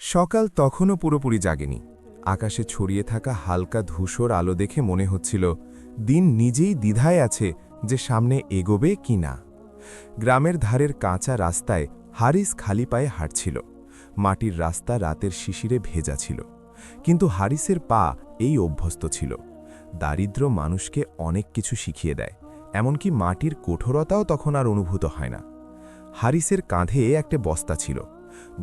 সকাল তখনও পুরোপুরি জাগেনি। আকাশে ছড়িয়ে থাকা হালকা ধূসর আলো দেখে মনে হচ্ছিল দিন নিজেই দ্বিধায় আছে যে সামনে এগোবে কি না। গ্রামের ধারের কাঁচা রাস্তায় হারিস খালি পায়ে হাঁটছিল। মাটির রাস্তা রাতের শিশিরে ভেজা ছিল, কিন্তু হারিসের পা এই অভ্যস্ত ছিল। দারিদ্র্য মানুষকে অনেক কিছু শিখিয়ে দেয়, এমনকি মাটির কঠোরতাও তখন আর অনুভূত হয় না। হারিসের কাঁধে একটা বস্তা ছিল।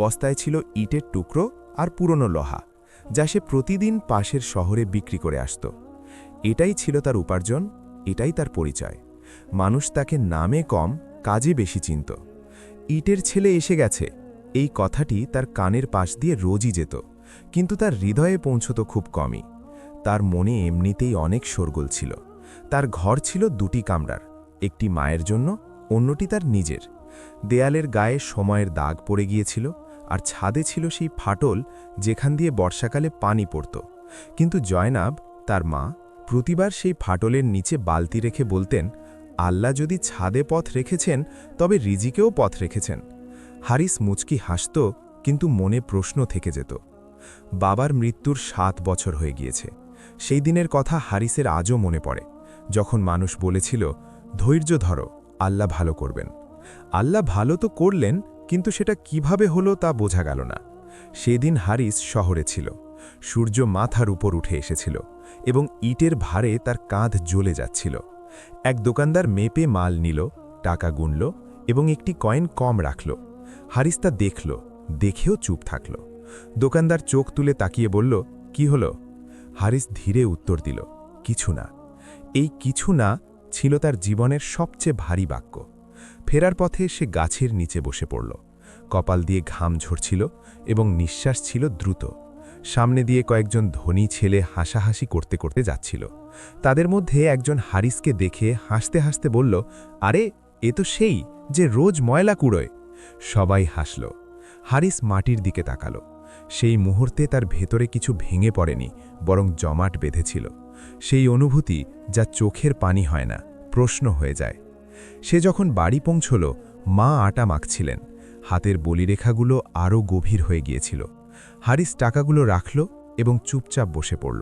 বস্তায় ছিল ইটের টুকরো আর পুরনো লোহা, যা সে প্রতিদিন পাশের শহরে বিক্রি করে আসত। এটাই ছিল তার উপার্জন, এটাই তার পরিচয়। মানুষ তাকে নামে কম, কাজে বেশি চিনত। ইটের ছেলে এসে গেছে, এই কথাটি তার কানের পাশ দিয়ে রোজই যেত, কিন্তু তার হৃদয়ে পৌঁছত খুব কমই। তার মনে এমনিতেই অনেক শোরগোল ছিল। তার ঘর ছিল দুটি কামরার, একটি মায়ের জন্য, অন্যটি তার নিজের। দেয়ালের গায়ে সময়ের দাগ পড়ে গিয়েছিল, আর ছাদে ছিল সেই ফাটল যেখান দিয়ে বর্ষাকালে পানি পড়ত। কিন্তু জয়নাব, তার মা, প্রতিবার সেই ফাটলের নিচে বালতি রেখে বলতেন, আল্লাহ যদি ছাদে পথ রেখেছেন তবে রিজিকেও পথ রেখেছেন। হারিস মুচকি হাসত, কিন্তু মনে প্রশ্ন থেকে যেত। বাবার মৃত্যুর 7 বছর হয়ে গিয়েছে। সেই দিনের কথা হারিসের আজও মনে পড়ে, যখন মানুষ বলেছিল, ধৈর্য ধরো, আল্লাহ ভালো করবেন। আল্লাহ ভালো তো করলেন, কিন্তু সেটা কিভাবে হলো তা বোঝা গেল না। সেদিন হারিস শহরে ছিল। সূর্য মাথার উপর উঠে এসেছিল এবং ইটের ভারে তার কাঁধ জ্বলে যাচ্ছিল। এক দোকানদার মেপে মাল নিল, টাকা গুনল এবং একটি কয়েন কম রাখল। হারিস তা দেখল, দেখেও চুপ থাকল। দোকানদার চোখ তুলে তাকিয়ে বলল, কি হলো? হারিস ধীরে উত্তর দিল, কিছু না। এই কিছু না ছিল তার জীবনের সবচেয়ে ভারী বাক্য। ফেরার পথে সে গাছের নিচে বসে পড়ল। কপাল দিয়ে ঘাম ঝরছিল এবং নিঃশ্বাস ছিল দ্রুত। সামনে দিয়ে কয়েকজন ধনী ছেলে হাসাহাসি করতে করতে যাচ্ছিল। তাদের মধ্যে একজন হারিসকে দেখে হাসতে হাসতে বলল, আরে, এ তো সেই যে রোজ ময়লা কুড়োয়। সবাই হাসল। হারিস মাটির দিকে তাকালো। সেই মুহূর্তে তার ভেতরে কিছু ভেঙে পড়েনি, বরং জমাট বেঁধেছিল। সেই অনুভূতি যা চোখের পানি হয় না, প্রশ্ন হয়ে যায়। সে যখন বাড়ি পৌঁছল, মা আটা মাখছিলেন। হাতের বলিরেখাগুলো আরও গভীর হয়ে গিয়েছিল। হারিস টাকাগুলো রাখল এবং চুপচাপ বসে পড়ল।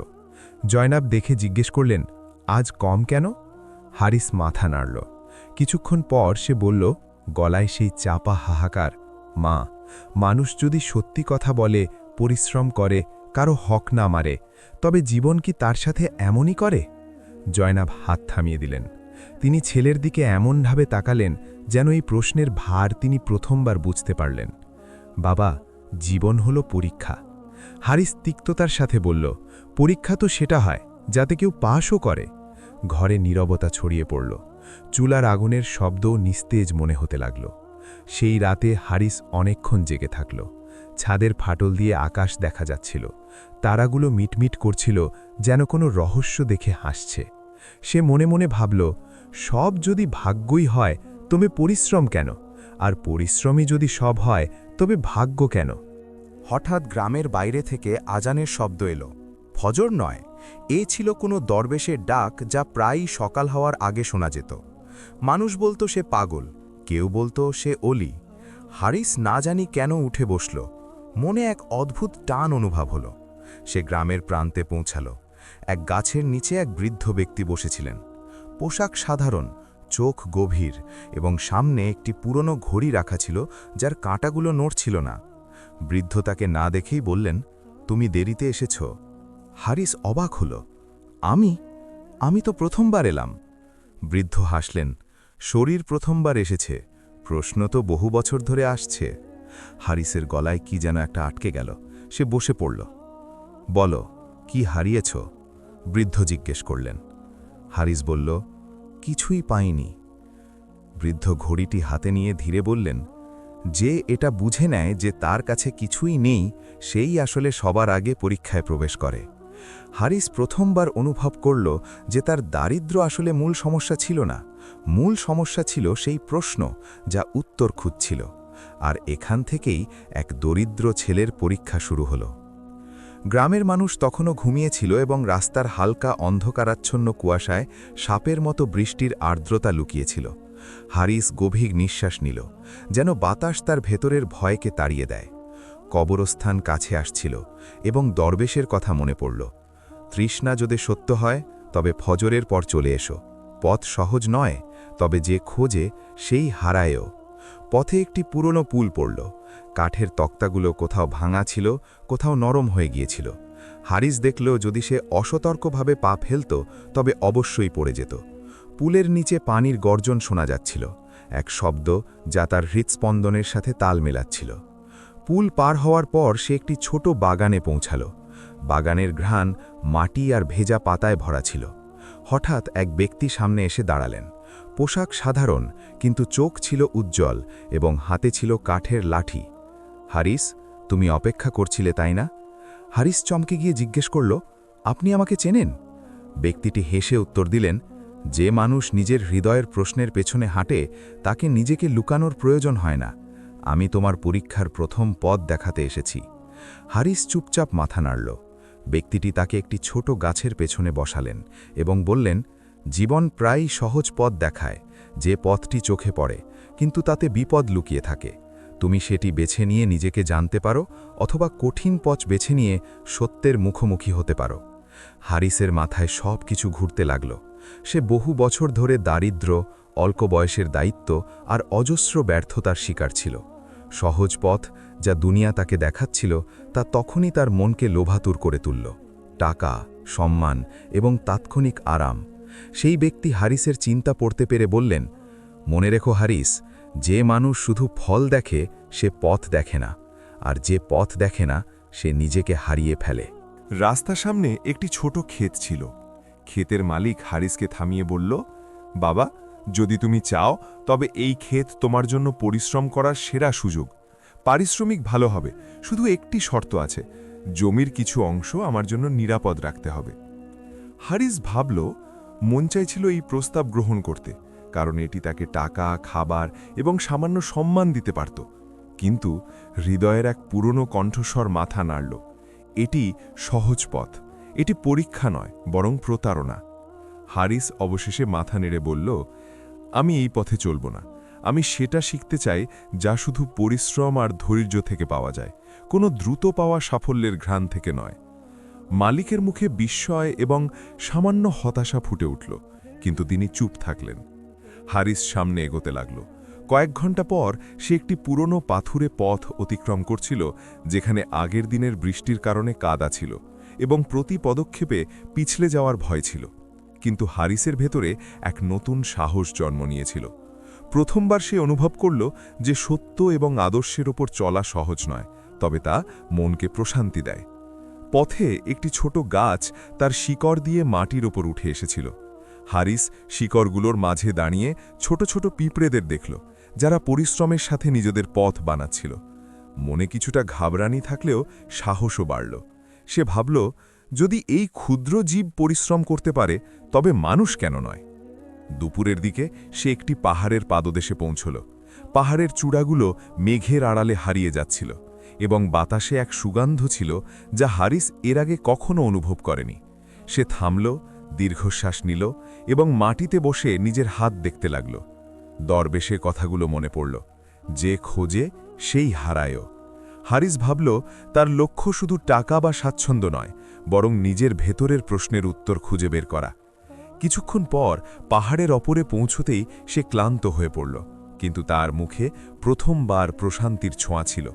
জয়নাব দেখে জিজ্ঞেস করলেন, আজ কম কেন? হারিস মাথা নাড়ল। কিছুক্ষণ পর সে বলল, গলায় সেই চাপা হাহাকার, মা, মানুষ যদি সত্যি কথা বলে, পরিশ্রম করে, কারো হক না মারে, তবে জীবন কি তার সাথে এমনই করে? জয়নাব হাত থামিয়ে দিলেন। তিনি ছেলের দিকে এমনভাবে তাকালেন যেন এই প্রশ্নের ভার তিনি প্রথমবার বুঝতে পারলেন। বাবা, জীবন হলো পরীক্ষা। হারিস তিক্ততার সাথে বলল, পরীক্ষা তো সেটা হয় যাতে কেউ পাশও করে। ঘরে নীরবতা ছড়িয়ে পড়ল। চুলার আগুনের শব্দও নিস্তেজ মনে হতে লাগল। সেই রাতে হারিস অনেকক্ষণ জেগে থাকল। ছাদের ফাটল দিয়ে আকাশ দেখা যাচ্ছিল। তারাগুলো মিটমিট করছিল, যেন কোনো রহস্য দেখে হাসছে। সে মনে মনে ভাবল, সব যদি ভাগ্যই হয় তবে পরিশ্রম কেন? আর পরিশ্রমই যদি সব হয় তবে ভাগ্য কেন? হঠাৎ গ্রামের বাইরে থেকে আজানের শব্দ এলো। ফজর নয়, এ ছিল কোনো দরবেশের ডাক, যা প্রায়ই সকাল হওয়ার আগে শোনা যেত। মানুষ বলতো সে পাগল, কেউ বলতো সে অলি। হারিস না জানি কেন উঠে বসল। মনে এক অদ্ভুত টান অনুভব হলো। সে গ্রামের প্রান্তে পৌঁছাল। এক গাছের নিচে এক বৃদ্ধ ব্যক্তি বসেছিলেন। পোশাক সাধারণ, চোখ গভীর, এবং সামনে একটি পুরনো ঘড়ি রাখা ছিল যার কাঁটাগুলো নড়ছিল না। বৃদ্ধ তাকে না দেখেই বললেন, তুমি দেরিতে এসেছ। হারিস অবাক হল। আমি তো প্রথমবার এলাম। বৃদ্ধ হাসলেন, শরীর প্রথমবার এসেছে, প্রশ্ন তো বহু বছর ধরে আসছে। হারিসের গলায় কি যেন একটা আটকে গেল। সে বসে পড়ল। বলো, কি হারিয়েছ? বৃদ্ধ জিজ্ঞেস করলেন। হারিস বলল, কিছুই পাইনি। বৃদ্ধ ঘড়িটি হাতে নিয়ে ধীরে বললেন, যে এটা বুঝে নেয় যে তার কাছে কিছুই নেই, সেই আসলে সবার আগে পরীক্ষায় প্রবেশ করে। হারিস প্রথমবার অনুভব করল যে তার দারিদ্র্য আসলে মূল সমস্যা ছিল না। মূল সমস্যা ছিল সেই প্রশ্ন যা উত্তর খুঁজছিল। আর এখান থেকেই এক দরিদ্র ছেলের পরীক্ষা শুরু হলো। গ্রামের মানুষ তখনও ঘুমিয়েছিল এবং রাস্তার হালকা অন্ধকারাচ্ছন্ন কুয়াশায় সাপের মতো বৃষ্টির আর্দ্রতা লুকিয়েছিল। হারিস গভীর নিঃশ্বাস নিল, যেন বাতাস তার ভেতরের ভয়কে তাড়িয়ে দেয়। কবরস্থান কাছে আসছিল এবং দরবেশের কথা মনে পড়ল। তৃষ্ণা যদি সত্য হয় তবে ফজরের পর চলে এসো। পথ সহজ নয়, তবে যে খোঁজে সেই হারায়ও। পথে একটি পুরনো পুল পড়ল। কাঠের তক্তাগুলো কোথাও ভাঙা ছিল, কোথাও নরম হয়ে গিয়েছিল। হারিস দেখল যদি সে অসতর্কভাবে পা ফেলত তবে অবশ্যই পড়ে যেত। পুলের নিচে পানির গর্জন শোনা যাচ্ছিল, এক শব্দ যা তার হৃৎস্পন্দনের সাথে তাল মেলাচ্ছিল। পুল পার হওয়ার পর সে একটি ছোট বাগানে পৌঁছাল। বাগানের ঘ্রাণ মাটি আর ভেজা পাতায় ভরা ছিল। হঠাৎ এক ব্যক্তি সামনে এসে দাঁড়ালেন। পোশাক সাধারণ, কিন্তু চোখ ছিল উজ্জ্বল এবং হাতে ছিল কাঠের লাঠি। হারিস, তুমি অপেক্ষা করছিলে তাই না? হারিস চমকে গিয়ে জিজ্ঞেস করল, আপনি আমাকে চেনেন? ব্যক্তিটি হেসে উত্তর দিলেন, যে মানুষ নিজের হৃদয়ের প্রশ্নের পেছনে হাঁটে তাকে নিজেকে লুকানোর প্রয়োজন হয় না। আমি তোমার পরীক্ষার প্রথম পথ দেখাতে এসেছি। হারিস চুপচাপ মাথা নাড়ল। ব্যক্তিটি তাকে একটি ছোট গাছের পেছনে বসালেন এবং বললেন, জীবন প্রায়ই সহজ পথ দেখায়, যে পথটি চোখে পড়ে, কিন্তু তাতে বিপদ লুকিয়ে থাকে। তুমি সেটি বেছে নিয়ে নিজেকে জানতে পারো, অথবা কঠিন পথ বেছে নিয়ে সত্যের মুখোমুখি হতে পারো। হারিসের মাথায় সব কিছু ঘুরতে লাগল। সে বহু বছর ধরে দারিদ্র্য, অল্প বয়সের দায়িত্ব আর অজস্র ব্যর্থতার শিকার ছিল। সহজ পথ যা দুনিয়া তাকে দেখাচ্ছিল তা তখনই তার মনকে লোভাতুর করে তুলল। টাকা, সম্মান এবং তাৎক্ষণিক আরাম। সেই ব্যক্তি হারিসের চিন্তা পড়তে পেরে বললেন, মনে রেখো হারিস, যে মানুষ শুধু ফল দেখে সে পথ দেখে না, আর যে পথ দেখে না সে নিজেকে হারিয়ে ফেলে। রাস্তার সামনে একটি ছোট ক্ষেত ছিল। ক্ষেতের মালিক হারিসকে থামিয়ে বলল, বাবা, যদি তুমি চাও তবে এই ক্ষেত তোমার জন্য পরিশ্রম করার সেরা সুযোগ। পারিশ্রমিক ভালো হবে, শুধু একটি শর্ত আছে, জমির কিছু অংশ আমার জন্য নিরাপদ রাখতে হবে। হারিস ভাবল, মন চাইছিল এই প্রস্তাব গ্রহণ করতে, কারণ এটি তাকে টাকা, খাবার এবং সামান্য সম্মান দিতে পারত। কিন্তু হৃদয়ের এক পুরনো কণ্ঠস্বর মাথা নাড়ল, এটি সহজ পথ, এটি পরীক্ষা নয় বরং প্রতারণা। হারিস অবশেষে মাথা নেড়ে বলল, আমি এই পথে চলব না। আমি সেটা শিখতে চাই যা শুধু পরিশ্রম আর ধৈর্য থেকে পাওয়া যায়, কোনো দ্রুত পাওয়া সাফল্যের ঘ্রাণ থেকে নয়। মালিকের মুখে বিস্ময় এবং সামান্য হতাশা ফুটে উঠল, কিন্তু তিনি চুপ থাকলেন। হারিস সামনে এগোতে লাগল। কয়েক ঘন্টা পর সে একটি পুরনো পাথুরে পথ অতিক্রম করছিল, যেখানে আগের দিনের বৃষ্টির কারণে কাদা ছিল এবং প্রতি পদক্ষেপে পিছলে যাওয়ার ভয় ছিল। কিন্তু হারিসের ভেতরে এক নতুন সাহস জন্ম নিয়েছিল। প্রথমবার সে অনুভব করল যে সত্য এবং আদর্শের ওপর চলা সহজ নয়, তবে তা মনকে প্রশান্তি দেয়। পথে একটি ছোট গাছ তার শিকড় দিয়ে মাটির ওপর উঠে এসেছিল। হারিস শিকড়গুলোর মাঝে দাঁড়িয়ে ছোট ছোট পিঁপড়েদের দেখল, যারা পরিশ্রমের সাথে নিজেদের পথ বানাচ্ছিল। মনে কিছুটা ঘাবড়ানি থাকলেও সাহসও বাড়ল। সে ভাবল, যদি এই ক্ষুদ্র জীব পরিশ্রম করতে পারে তবে মানুষ কেন নয়। দুপুরের দিকে সে একটি পাহাড়ের পাদদেশে পৌঁছল। পাহাড়ের চূড়াগুলো মেঘের আড়ালে হারিয়ে যাচ্ছিল এবং বাতাসে এক সুগন্ধ ছিল যা হারিস এর আগে কখনো অনুভব করেনি। সে থামল, দীর্ঘশ্বাস নিল এবং মাটিতে বসে নিজের হাত দেখতে লাগল। দরবেশের কথাগুলো মনে পড়ল, যে খোঁজে সেই হারায়ও। হারিস ভাবল, তার লক্ষ্য শুধু টাকা বা স্বাচ্ছন্দ্য নয়, বরং নিজের ভেতরের প্রশ্নের উত্তর খুঁজে বের করা। কিছুক্ষণ পর পাহাড়ের অপরে পৌঁছতেই সে ক্লান্ত হয়ে পড়ল, কিন্তু তার মুখে প্রথমবার প্রশান্তির ছোঁয়া ছিল।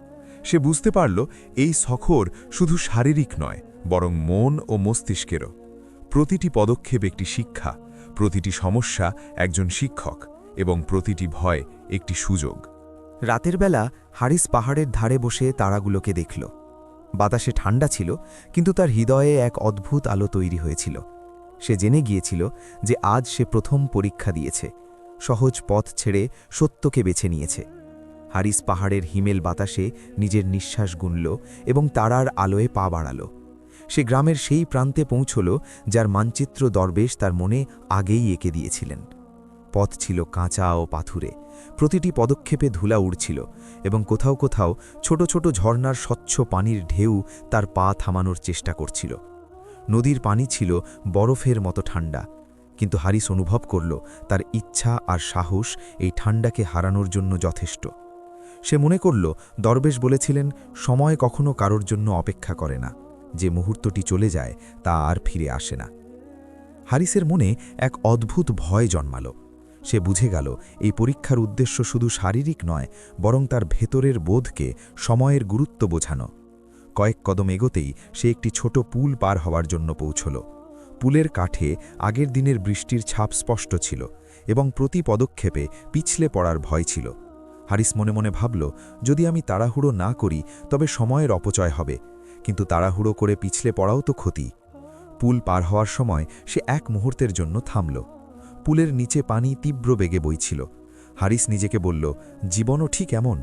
সে বুঝতে পারল এই সফর শুধু শারীরিক নয়, বরং মন ও মস্তিষ্কেরও। প্রতিটি পদক্ষেপ একটি শিক্ষা, প্রতিটি সমস্যা একজন শিক্ষক, এবং প্রতিটি ভয় একটি সুযোগ। রাতের বেলা হারিস পাহাড়ের ধারে বসে তারাগুলোকে দেখল। বাতাসে ঠান্ডা ছিল, কিন্তু তার হৃদয়ে এক অদ্ভুত আলো তৈরি হয়েছিল। সে জেনে গিয়েছিল যে আজ সে প্রথম পরীক্ষা দিয়েছে, সহজ পথ ছেড়ে সত্যকে বেছে নিয়েছে। হারিস পাহাড়ের হিমেল বাতাসে নিজের নিঃশ্বাস গুনল এবং তারার আলোয় পা বাড়াল। সে গ্রামের সেই প্রান্তে পৌঁছল যার মানচিত্র দরবেশ তার মনে আগেই এঁকে দিয়েছিলেন। পথ ছিল কাঁচা ও পাথুরে, প্রতিটি পদক্ষেপে ধুলা উড়ছিল এবং কোথাও কোথাও ছোট ছোট ঝর্ণার স্বচ্ছ পানির ঢেউ তার পা থামানোর চেষ্টা করছিল। নদীর পানি ছিল বরফের মতো ঠান্ডা, কিন্তু হারিস অনুভব করল তার ইচ্ছা আর সাহস এই ঠান্ডাকে হারানোর জন্য যথেষ্ট। সে মনে করল দরবেশ বলেছিলেন, সময় কখনো কারোর জন্য অপেক্ষা করে না, যে মুহূর্তটি চলে যায় তা আর ফিরে আসে না। হারিসের মনে এক অদ্ভুত ভয় জন্মাল। সে বুঝে গেল এই পরীক্ষার উদ্দেশ্য শুধু শারীরিক নয়, বরং তার ভেতরের বোধকে সময়ের গুরুত্ব বোঝানো। কয়েক কদম এগোতেই সে একটি ছোট পুল পার হওয়ার জন্য পৌঁছল। পুলের কাঠে আগের দিনের বৃষ্টির ছাপ স্পষ্ট ছিল এবং প্রতি পদক্ষেপে পিছলে পড়ার ভয় ছিল। হারিস মনে মনে ভাবল, যদি আমি তাড়াহুড়ো না করি তবে সময়ের অপচয় হবে, কিন্তু তাড়াহুড়ো করে পিছলে পড়াও তো ক্ষতি। পুল পার হওয়ার সময় সে এক মুহূর্তের জন্য থামল। পুলের নিচে পানি তীব্র বেগে বইছিল। হারিস নিজেকে বলল, জীবনও ঠিক এমন,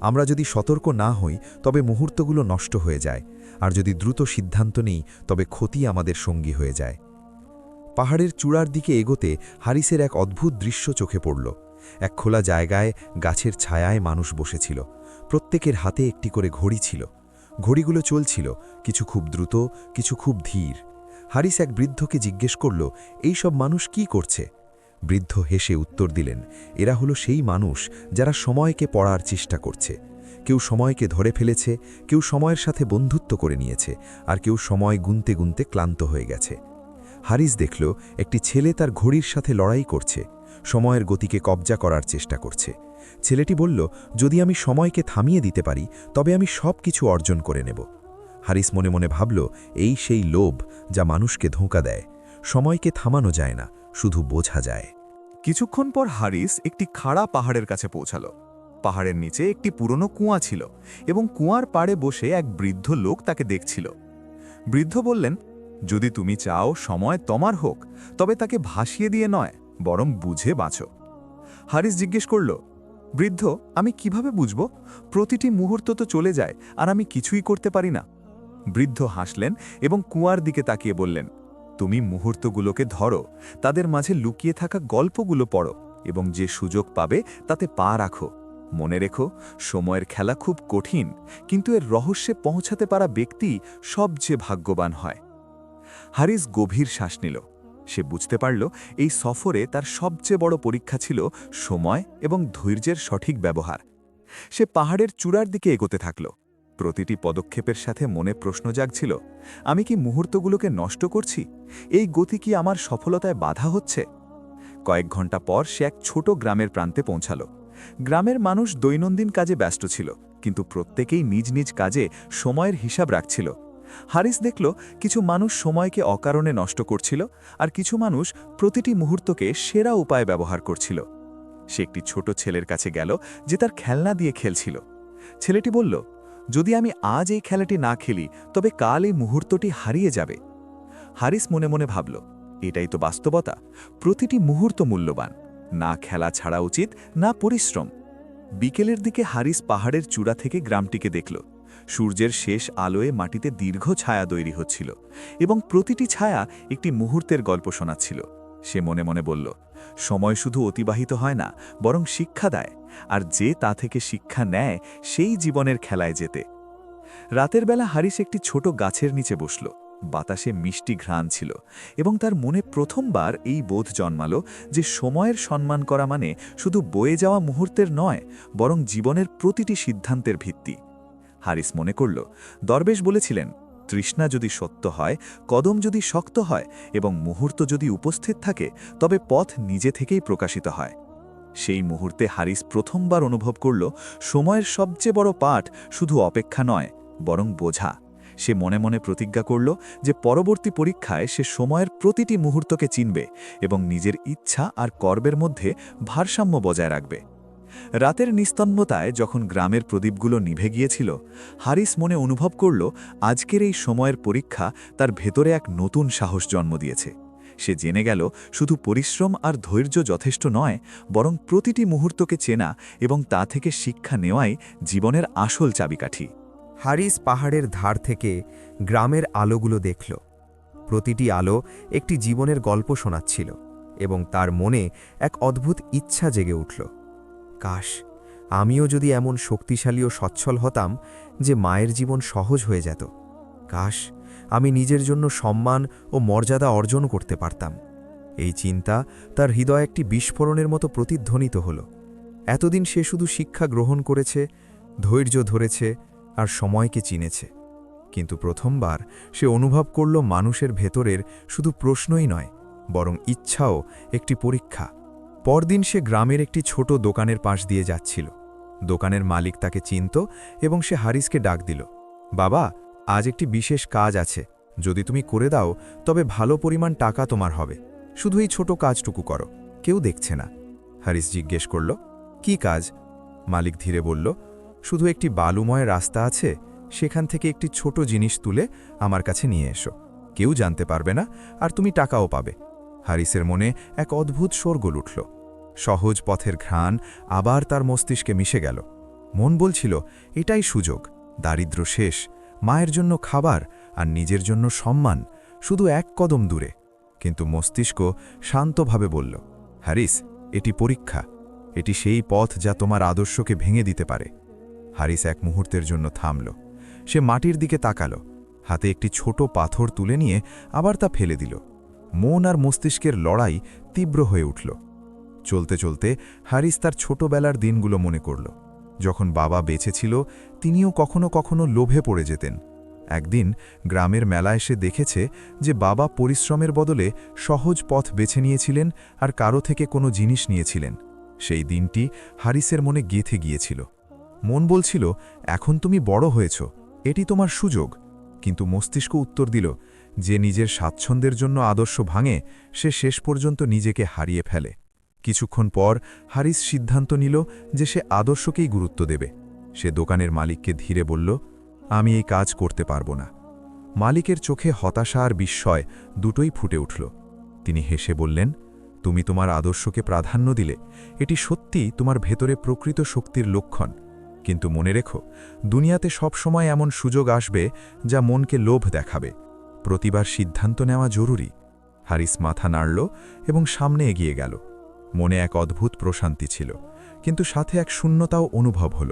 আমরা যদি সতর্ক না হই তবে মুহূর্তগুলো নষ্ট হয়ে যায়, আর যদি দ্রুত সিদ্ধান্ত নিই তবে ক্ষতি আমাদের সঙ্গী হয়ে যায়। পাহাড়ের চূড়ার দিকে এগোতে হারিসের এক অদ্ভুত দৃশ্য চোখে পড়ল। এক খোলা জায়গায় গাছের ছায়ায় মানুষ বসেছিল। প্রত্যেকের হাতে একটি করে ঘড়ি ছিল। ঘড়িগুলো চলছিল, কিছু খুব দ্রুত, কিছু খুব ধীর। হারিস এক বৃদ্ধকে জিজ্ঞেস করল, এই সব মানুষ কি করছে? বৃদ্ধ হেসে উত্তর দিলেন, এরা হলো সেই মানুষ যারা সময়কে পড়ার চেষ্টা করছে। কেউ সময়কে ধরে ফেলেছে, কেউ সময়ের সাথে বন্ধুত্ব করে নিয়েছে, আর কেউ সময় গুনতে গুনতে ক্লান্ত হয়ে গেছে। হারিস দেখল একটি ছেলে তার ঘড়ির সাথে লড়াই করছে, সময়ের গতিকে কবজা করার চেষ্টা করছে। ছেলেটি বলল, যদি আমি সময়কে থামিয়ে দিতে পারি তবে আমি সব কিছু অর্জন করে নেব। হারিস মনে মনে ভাবল, এই সেই লোভ যা মানুষকে ধোঁকা দেয়। সময়কে থামানো যায় না, শুধু বোঝা যায়। কিছুক্ষণ পর হারিস একটি খাড়া পাহাড়ের কাছে পৌঁছাল। পাহাড়ের নিচে একটি পুরনো কুয়া ছিল এবং কুয়ার পাড়ে বসে এক বৃদ্ধ লোক তাকে দেখছিল। বৃদ্ধ বললেন, যদি তুমি চাও সময় তোমার হোক, তবে তাকে ভাসিয়ে দিয়ে নয়, বরং বুঝে বাঁচো। হারিস জিজ্ঞেস করল, বৃদ্ধ, আমি কিভাবে বুঝব? প্রতিটি মুহূর্ত তো চলে যায় আর আমি কিছুই করতে পারি না। বৃদ্ধ হাসলেন এবং কুয়ার দিকে তাকিয়ে বললেন, তুমি মুহূর্তগুলোকে ধরো, তাদের মাঝে লুকিয়ে থাকা গল্পগুলো পড়ো এবং যে সুযোগ পাবে তাতে পা রাখো। মনে রেখো, সময়ের খেলা খুব কঠিন, কিন্তু এর রহস্যে পৌঁছাতে পারা ব্যক্তি সবচেয়ে ভাগ্যবান হয়। হারিস গভীর শ্বাস নিল। সে বুঝতে পারল এই সফরে তার সবচেয়ে বড় পরীক্ষা ছিল সময় এবং ধৈর্যের সঠিক ব্যবহার। সে পাহাড়ের চূড়ার দিকে এগোতে থাকল। প্রতিটি পদক্ষেপের সাথে মনে প্রশ্ন জাগছিল, আমি কি মুহূর্তগুলোকে নষ্ট করছি? এই গতি কি আমার সফলতায় বাধা হচ্ছে? কয়েক ঘন্টা পর সে এক ছোট গ্রামের প্রান্তে পৌঁছাল। গ্রামের মানুষ দৈনন্দিন কাজে ব্যস্ত ছিল, কিন্তু প্রত্যেকেই নিজ নিজ কাজে সময়ের হিসাব রাখছিল। হারিস দেখল, কিছু মানুষ সময়কে অকারণে নষ্ট করছিল, আর কিছু মানুষ প্রতিটি মুহূর্তকে সেরা উপায়ে ব্যবহার করছিল। সে একটি ছোট ছেলের কাছে গেল যে তার খেলনা দিয়ে খেলছিল। ছেলেটি বলল, যদি আমি আজ এই খেলাটি না খেলি তবে কাল এই মুহূর্তটি হারিয়ে যাবে। হারিস মনে মনে ভাবল, এটাই তো বাস্তবতা, প্রতিটি মুহূর্ত মূল্যবান, না খেলা ছাড়া উচিত না পরিশ্রম। বিকেলের দিকে হারিস পাহাড়ের চূড়া থেকে গ্রামটিকে দেখল। সূর্যের শেষ আলোয় মাটিতে দীর্ঘ ছায়া তৈরি হচ্ছিল এবং প্রতিটি ছায়া একটি মুহূর্তের গল্প শোনাচ্ছিল। সে মনে মনে বলল, সময় শুধু অতিবাহিত হয় না, বরং শিক্ষা দেয়, আর যে তা থেকে শিক্ষা নেয় সেই জীবনের খেলায় যেতে। রাতের বেলা হারিস একটি ছোট গাছের নিচে বসল। বাতাসে মিষ্টি ঘ্রাণ ছিল এবং তার মনে প্রথমবার এই বোধ জন্মাল যে সময়ের সম্মান করা মানে শুধু বয়ে যাওয়া মুহূর্তের নয়, বরং জীবনের প্রতিটি সিদ্ধান্তের ভিত্তি। হারিস মনে করল, দরবেশ বলেছিলেন, তৃষ্ণা যদি সত্য হয়, কদম যদি শক্ত হয় এবং মুহূর্ত যদি উপস্থিত থাকে, তবে পথ নিজে থেকেই প্রকাশিত হয়। সেই মুহূর্তে হারিস প্রথমবার অনুভব করল, সময়ের সবচেয়ে বড় পাঠ শুধু অপেক্ষা নয়, বরং বোঝা। সে মনে মনে প্রতিজ্ঞা করল যে পরবর্তী পরীক্ষায় সে সময়ের প্রতিটি মুহূর্তকে চিনবে এবং নিজের ইচ্ছা আর কর্মের মধ্যে ভারসাম্য বজায় রাখবে। রাতের নিস্তব্ধতায় যখন গ্রামের প্রদীপগুলো নিভে গিয়েছিল, হারিস মনে অনুভব করল, আজকের এই সময়ের পরীক্ষা তার ভেতরে এক নতুন সাহস জন্ম দিয়েছে। সে জেনে গেল, শুধু পরিশ্রম আর ধৈর্য যথেষ্ট নয়, বরং প্রতিটি মুহূর্তকে চেনা এবং তা থেকে শিক্ষা নেওয়াই জীবনের আসল চাবিকাঠি। হারিস পাহাড়ের ধার থেকে গ্রামের আলোগুলো দেখল। প্রতিটি আলো একটি জীবনের গল্প শোনাচ্ছিল এবং তার মনে এক অদ্ভুত ইচ্ছা জেগে উঠল। কাশ, আমিও যদি এমন শক্তিশালী ও সচ্ছল হতাম যে মায়ের জীবন সহজ হয়ে যেত। কাশ, আমি নিজের জন্য সম্মান ও মর্যাদা অর্জন করতে পারতাম। এই চিন্তা তার হৃদয়ে একটি বিস্ফোরণের মতো প্রতিধ্বনিত হল। এতদিন সে শুধু শিক্ষা গ্রহণ করেছে, ধৈর্য ধরেছে আর সময়কে চিনেছে। কিন্তু প্রথমবার সে অনুভব করল মানুষের ভেতরের শুধু প্রশ্নই নয়, বরং ইচ্ছাও একটি পরীক্ষা। পরদিন সে গ্রামের একটি ছোট দোকানের পাশ দিয়ে যাচ্ছিল। দোকানের মালিক তাকে চিনত এবং সে হারিসকে ডাক দিল, বাবা, আজ একটি বিশেষ কাজ আছে, যদি তুমি করে দাও তবে ভালো পরিমাণ টাকা তোমার হবে। শুধু এই ছোট কাজটুকু করো, কেউ দেখছে না। হারিস জিজ্ঞেস করল, কি কাজ? মালিক ধীরে বলল, শুধু একটি বালুময় রাস্তা আছে, সেখান থেকে একটি ছোট জিনিস তুলে আমার কাছে নিয়ে এসো। কেউ জানতে পারবে না, আর তুমি টাকাও পাবে। হারিসের মনে এক অদ্ভুত শোরগোল উঠল। সহজ পথের ঘ্রাণ আবার তার মস্তিষ্কে মিশে গেল। মন বলছিল, এটাই সুযোগ, দারিদ্র্য শেষ, মায়ের জন্য খাবার আর নিজের জন্য সম্মান শুধু এক কদম দূরে। কিন্তু মস্তিষ্ক শান্তভাবে বলল, হারিস, এটি পরীক্ষা, এটি সেই পথ যা তোমার আদর্শকে ভেঙে দিতে পারে। হারিস এক মুহূর্তের জন্য থামল। সে মাটির দিকে তাকালো, হাতে একটি ছোট পাথর তুলে নিয়ে আবার তা ফেলে দিল। মন আর মস্তিষ্কের লড়াই তীব্র হয়ে উঠল। চলতে চলতে হারিস তার ছোটবেলার দিনগুলো মনে করল। যখন বাবা বেঁচে ছিল, তিনিও কখনো কখনো লোভে পড়ে যেতেন। একদিন গ্রামের মেলায় সে দেখেছে যে বাবা পরিশ্রমের বদলে সহজ পথ বেছে নিয়েছিলেন আর কারো থেকে কোনো জিনিস নিয়েছিলেন। সেই দিনটি হারিসের মনে গেঁথে গিয়েছিল। মন বলছিল, এখন তুমি বড় হয়েছ, এটি তোমার সুযোগ। কিন্তু মস্তিষ্ক উত্তর দিল, যে নিজের স্বাচ্ছন্দ্যের জন্য আদর্শ ভাঙে, সে শেষ পর্যন্ত নিজেকে হারিয়ে ফেলে। কিছুক্ষণ পর হারিস সিদ্ধান্ত নিল যে সে আদর্শকেই গুরুত্ব দেবে। সে দোকানের মালিককে ধীরে বলল, আমি এই কাজ করতে পারব না। মালিকের চোখে হতাশা আর বিস্ময় দুটোই ফুটে উঠল। তিনি হেসে বললেন, তুমি তোমার আদর্শকে প্রাধান্য দিলে, এটি সত্যি তোমার ভেতরে প্রকৃত শক্তির লক্ষণ। কিন্তু মনে রেখো, দুনিয়াতে সব সময় এমন সুযোগ আসবে যা মনকে লোভ দেখাবে। প্রতিবার সিদ্ধান্ত নেওয়া জরুরি। হারিস মাথা নাড়ল এবং সামনে এগিয়ে গেল। মনে এক অদ্ভুত প্রশান্তি ছিল, কিন্তু সাথে এক শূন্যতাও অনুভব হল।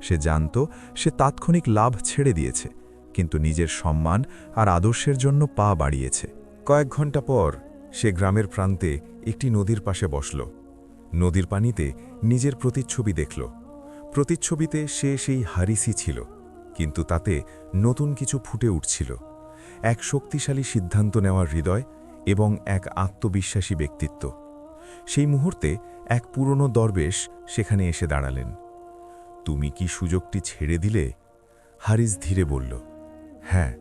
সে জানত সে তাৎক্ষণিক লাভ ছেড়ে দিয়েছে, কিন্তু নিজের সম্মান আর আদর্শের জন্য পা বাড়িয়েছে। কয়েক ঘন্টা পর সে গ্রামের প্রান্তে একটি নদীর পাশে বসল। নদীর পানিতে নিজের প্রতিচ্ছবি দেখল। প্রতিচ্ছবিতে সে সেই হারিসই ছিল, কিন্তু তাতে নতুন কিছু ফুটে উঠছিল। এক শক্তিশালী সিদ্ধান্ত নেওয়ার হৃদয় এবং এক আত্মবিশ্বাসী ব্যক্তিত্ব। সেই মুহূর্তে এক পুরনো দরবেশ সেখানে এসে দাঁড়ালেন। তুমি কি সুযোগটি ছেড়ে দিলে? হারিস ধীরে বলল, হ্যাঁ,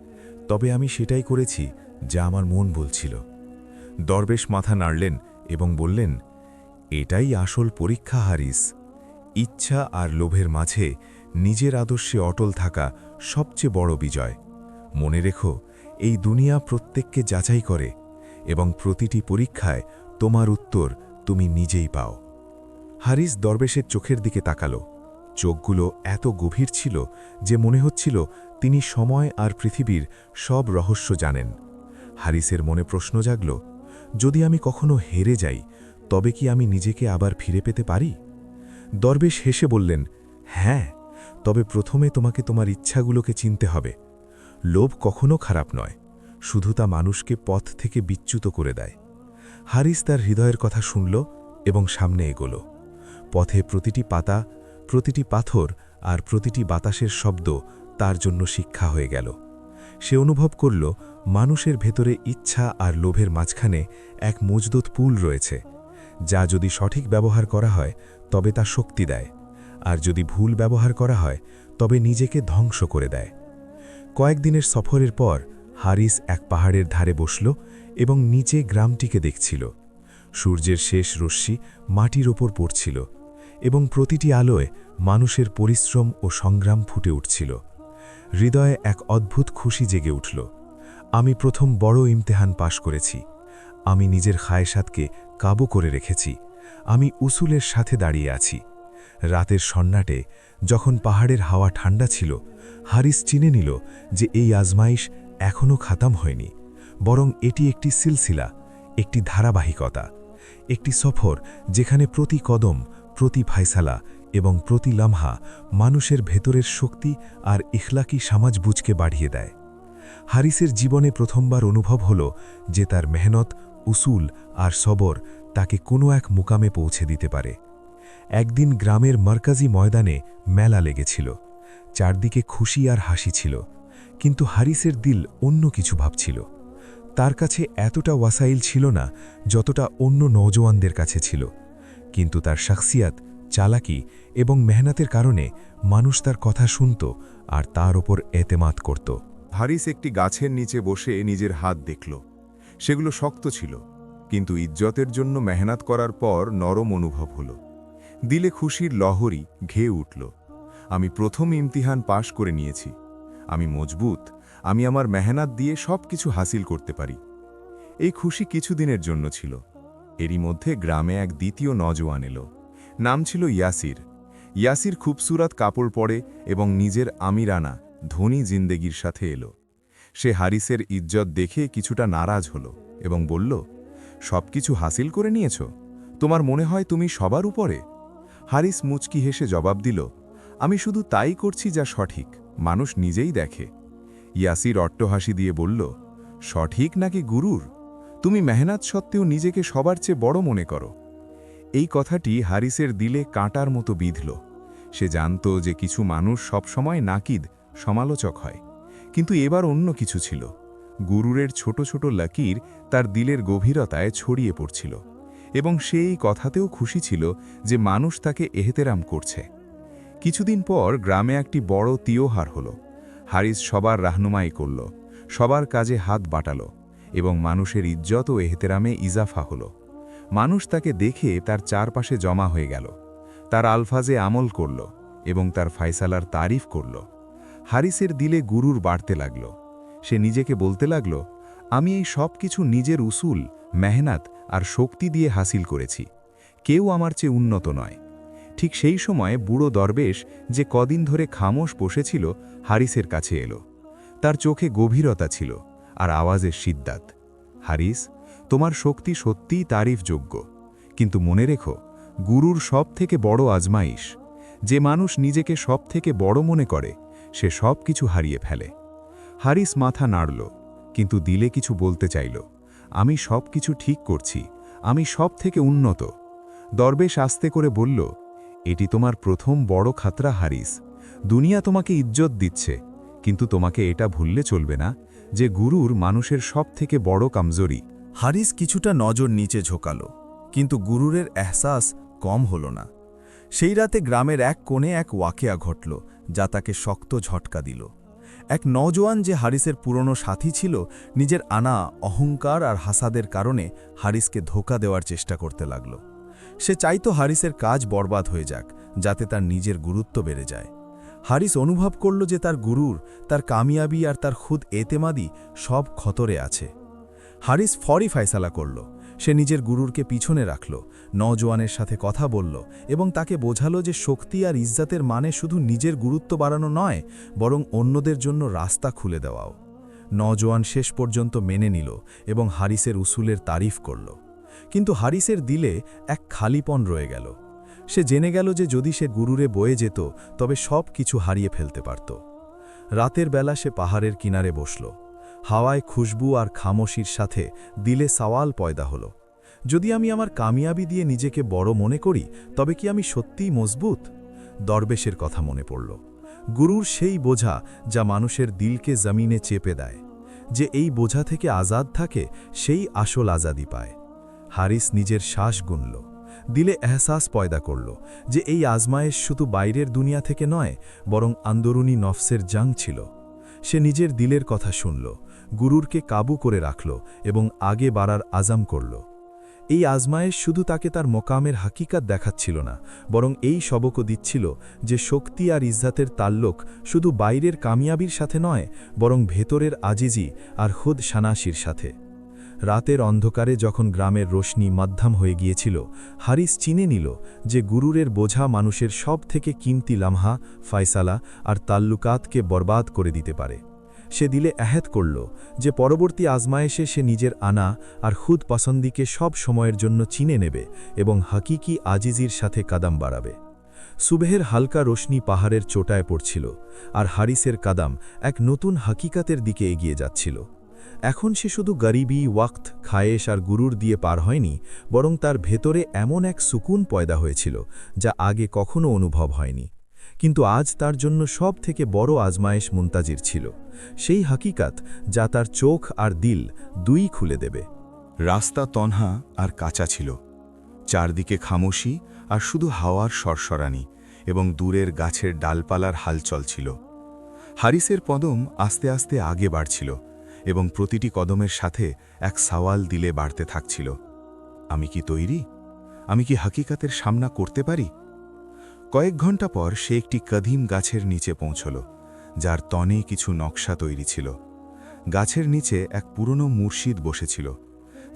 তবে আমি সেটাই করেছি যা আমার মন বলছিল। দরবেশ মাথা নাড়লেন এবং বললেন, এটাই আসল পরীক্ষা হারিস। ইচ্ছা আর লোভের মাঝে নিজের আদর্শে অটল থাকা সবচেয়ে বড় বিজয়। মনে রেখো, এই দুনিয়া প্রত্যেককে যাচাই করে এবং প্রতিটি পরীক্ষায় তোমার উত্তর তুমি নিজেই পাও। হারিস দরবেশের চোখের দিকে তাকালো। চোখগুলো এত গভীর ছিল যে মনে হচ্ছিল তিনি সময় আর পৃথিবীর সব রহস্য জানেন। হারিসের মনে প্রশ্ন জাগল, যদি আমি কখনো হেরে যাই, তবে কি আমি নিজেকে আবার ফিরে পেতে পারি? দরবেশ হেসে বললেন, হ্যাঁ, তবে প্রথমে তোমাকে তোমার ইচ্ছাগুলোকে চিনতে হবে। লোভ কখনো খারাপ নয়, শুধু তা মানুষকে পথ থেকে বিচ্যুত করে দেয়। হারিস তার হৃদয়ের কথা শুনল এবং সামনে এগোল। পথে প্রতিটি পাতা, প্রতিটি পাথর আর প্রতিটি বাতাসের শব্দ তার জন্য শিক্ষা হয়ে গেল। সে অনুভব করল, মানুষের ভেতরে ইচ্ছা আর লোভের মাঝখানে এক মজবুত পুল রয়েছে, যা যদি সঠিক ব্যবহার করা হয় তবে তা শক্তি দেয়, আর যদি ভুল ব্যবহার করা হয় তবে নিজেকে ধ্বংস করে দেয়। কয়েকদিনের সফরের পর হারিস এক পাহাড়ের ধারে বসল এবং নিচে গ্রামটিকে দেখছিল। সূর্যের শেষ রশ্মি মাটির ওপর পড়ছিল এবং প্রতিটি আলোয় মানুষের পরিশ্রম ও সংগ্রাম ফুটে উঠছিল। হৃদয়ে এক অদ্ভুত খুশি জেগে উঠল। আমি প্রথম বড় ইমতেহান পাশ করেছি। আমি নিজের খায়সাতকে কাবু করে রেখেছি। আমি উসুলের সাথে দাঁড়িয়ে আছি। রাতের সন্নাটে যখন পাহাড়ের হাওয়া ঠান্ডা ছিল, হারিস চিনে নিল যে এই আজমাইশ এখনও খাতাম হয়নি, বরং এটি একটি সিলসিলা, একটি ধারাবাহিকতা, একটি সফর যেখানে প্রতি কদম, প্রতি ফায়সালা এবং প্রতি লামহা মানুষের ভেতরের শক্তি আর ইখলাকি সমাজবুঝকে বাড়িয়ে দেয়। হারিসের জীবনে প্রথমবার অনুভব হল যে তার মেহনত, উসুল আর সবর তাকে কোনো এক মুকামে পৌঁছে দিতে পারে। একদিন গ্রামের মার্কাজি ময়দানে মেলা লেগেছিল। চারদিকে খুশি আর হাসি ছিল, কিন্তু হারিসের দিল অন্য কিছু ভাবছিল। তার কাছে এতটা ওয়াসাইল ছিল না যতটা অন্য নওজোয়ানদের কাছে ছিল, কিন্তু তার শাখসিয়াত, চালাকি এবং মেহনতের কারণে মানুষ তার কথা শুনত আর তার ওপর এতেমাদ করত। হারিস একটি গাছের নিচে বসে নিজের হাত দেখল। সেগুলো শক্ত ছিল, কিন্তু ইজ্জতের জন্য মেহনত করার পর নরম অনুভব হল। দিলে খুশির লহরী ঘেয়ে উঠল। আমি প্রথম ইমতিহান পাশ করে নিয়েছি। আমি মজবুত, আমি আমার মেহনত দিয়ে সব কিছু হাসিল করতে পারি। এই খুশি কিছুদিনের জন্য ছিল। এরই মধ্যে গ্রামে এক দ্বিতীয় নওজোয়ান এলো। নাম ছিল ইয়াসির। ইয়াসির খুবসুরত কাপড় পরে এবং নিজের আমিরানা ধনী জিন্দেগির সাথে এলো। সে হারিসের ইজ্জত দেখে কিছুটা নারাজ হলো এবং বলল, সব কিছু হাসিল করে নিয়েছ? তোমার মনে হয় তুমি সবার উপরে? হারিস মুচকি হেসে জবাব দিল, আমি শুধু তাই করছি যা সঠিক, মানুষ নিজেই দেখে। ইয়াসির অট্টহাসি দিয়ে বলল, সঠিক নাকি গুরুর? তুমি মেহনত সত্ত্বেও নিজেকে সবার চেয়ে বড় মনে করো। এই কথাটি হারিসের দিলে কাঁটার মতো বিঁধল। সে জানত যে কিছু মানুষ সবসময় নাকিদ, সমালোচক হয়, কিন্তু এবার অন্য কিছু ছিল। গুরুরের ছোট ছোট লকির তার দিলের গভীরতায় ছড়িয়ে পড়ছিল, এবং সে এই কথাতেও খুশি ছিল যে মানুষ তাকে এহতেরাম করছে। কিছুদিন পর গ্রামে একটি বড় তিওহার হল। হারিস সবার রাহনুমাই করল, সবার কাজে হাত বাটালো, এবং মানুষের ইজ্জত ও এহতেরামে ইজাফা হল। মানুষ তাকে দেখে তার চারপাশে জমা হয়ে গেল, তার আলফাজে আমল করল এবং তার ফায়সালার তারিফ করল। হারিসের দিলে গুরুর বাড়তে লাগল। সে নিজেকে বলতে লাগল, আমি এই সব কিছু নিজের উসুল, মেহনত আর শক্তি দিয়ে হাসিল করেছি। কেউ আমার চেয়ে উন্নত নয়। ঠিক সেই সময় বুড়ো দরবেশ, যে কদিন ধরে খামোশ বসেছিল, হারিসের কাছে এলো। তার চোখে গভীরতা ছিল আর আওয়াজের সিদ্ধাত। হারিস, তোমার শক্তি সত্যিই তারিফযোগ্য, কিন্তু মনে রেখো, গুরুর সব থেকে বড় আজমাইশ। যে মানুষ নিজেকে সব থেকে বড় মনে করে, সে সব কিছু হারিয়ে ফেলে। হারিস মাথা নাড়ল, কিন্তু দিলে কিছু বলতে চাইল। আমি সব কিছু ঠিক করছি, আমি সব থেকে উন্নত। দরবেশ আস্তে করে বলল, এটি তোমার প্রথম বড় খাতরা হারিস। দুনিয়া তোমাকে ইজ্জত দিচ্ছে, কিন্তু তোমাকে এটা ভুললে চলবে না যে গুরুর মানুষের সব থেকে বড় কামজোরি। হারিস কিছুটা নজর নিচে ঝোঁকালো, কিন্তু গুরুরের এহসাস কম হল না। সেই রাতে গ্রামের এক কোণে এক ওয়াকেয়া ঘটল, যা তাকে শক্ত ঝটকা দিল। এক নওজোয়ান, যে হারিসের পুরনো সাথী ছিল, নিজের আনা, অহংকার আর হাসাদের কারণে হারিসকে ধোঁকা দেওয়ার চেষ্টা করতে লাগল। সে চাইতো হারিসের কাজ বরবাদ হয়ে যাক, যাতে তার নিজের গুরুত্ব বেড়ে যায়। হারিস অনুভব করল যে তার গুরুর, তার কামিয়াবি আর তার খুদ এতেমাদি সব খতরে আছে। হারিস ফরি ফায়সালা করল। সে নিজের গুরুরকে পিছনে রাখল, নওজোয়ানের সাথে কথা বলল এবং তাকে বোঝালো যে শক্তি আর ইজ্জাতের মানে শুধু নিজের গুরুত্ব বাড়ানো নয়, বরং অন্যদের জন্য রাস্তা খুলে দেওয়াও। নওজোয়ান শেষ পর্যন্ত মেনে নিল এবং হারিসের উসুলের তারিফ করল। কিন্তু হারিসের দিলে এক খালিপন রয়ে গেল। সে জেনে গেল যে যদি সে গুরুরে বয়ে যেত, তবে সব কিছু হারিয়ে ফেলতে পারত। রাতের বেলা সে পাহাড়ের কিনারে বসল। হাওয়ায় খুশবু আর খামোশির সাথে দিলে সওয়াল পয়দা হল, যদি আমি আমার কামিয়াবি দিয়ে নিজেকে বড় মনে করি, তবে কি আমি সত্যিই মজবুত? দরবেশের কথা মনে পড়ল। গুরুর সেই বোঝা যা মানুষের দিলকে জমিনে চেপে দেয়। যে এই বোঝা থেকে আজাদ থাকে, সেই আসল আজাদি পায়। হারিস নিজের শ্বাস গুনল। দিলে এহসাস পয়দা করল যে এই আজমায়েশ শুধু বাইরের দুনিয়া থেকে নয়, বরং আন্দরুনি নফসের জাং ছিল। সে নিজের দিলের কথা শুনল, গুরুরকে কাবু করে রাখল এবং আগে বাড়ার আজাম করল। এই আজমায়েশ শুধু তাকে তার মকামের হাকিকাত দেখাচ্ছিল না, বরং এই সবকও দিচ্ছিল যে শক্তি আর ইজ্জাতের তাল্লুক শুধু বাইরের কামিয়াবির সাথে নয়, বরং ভেতরের আজিজি আর খুদ শানাসির সাথে। রাতের অন্ধকারে যখন গ্রামের রোশনি মাধ্যম হয়ে গিয়েছিল, হারিস চিনে নিল যে গুরুরের বোঝা মানুষের সব থেকে কিমতি লামহা, ফায়সালা আর তাল্লুকাতকে বরবাদ করে দিতে পারে। সে দিলে আহত করল যে পরবর্তী আজমায়েশে সে নিজের আনা আর খুদ পছন্দিকে সব সময়ের জন্য চিনে নেবে এবং হাকিকি আজিজির সাথে কাদাম বাড়াবে। সুবেহের হালকা রোশনি পাহাড়ের চোটায় পড়ছিল, আর হারিসের কাদাম এক নতুন হাকিকাতের দিকে এগিয়ে যাচ্ছিল। এখন সে শুধু গরিবি ওয়াক্ত খায়েশ আর গুরুর দিয়ে পার হয়নি, বরং তার ভেতরে এমন এক সুকুন পয়দা হয়েছিল যা আগে কখনো অনুভব হয়নি। কিন্তু আজ তার জন্য সব থেকে বড় আজমায়েশ মুনতাজির ছিল, সেই হাকিকাত যা তার চোখ আর দিল দুই খুলে দেবে। রাস্তা তনহা আর কাঁচা ছিল, চারদিকে খামোশি আর শুধু হাওয়ার সরসরানি এবং দূরের গাছের ডালপালার হালচল ছিল। হারিসের কদম আস্তে আস্তে আগে বাড়ছিল এবং প্রতিটি কদমের সাথে এক সওয়াল দিলে বাড়তে থাকছিল। আমি কি তৈরি? আমি কি হাকিকাতের সামনা করতে পারি? কয়েক ঘন্টা পর সে একটি কদিম গাছের নিচে পৌঁছল, যার তনে কিছু নকশা তৈরি ছিল। গাছের নিচে এক পুরনো মুর্শিদ বসেছিল,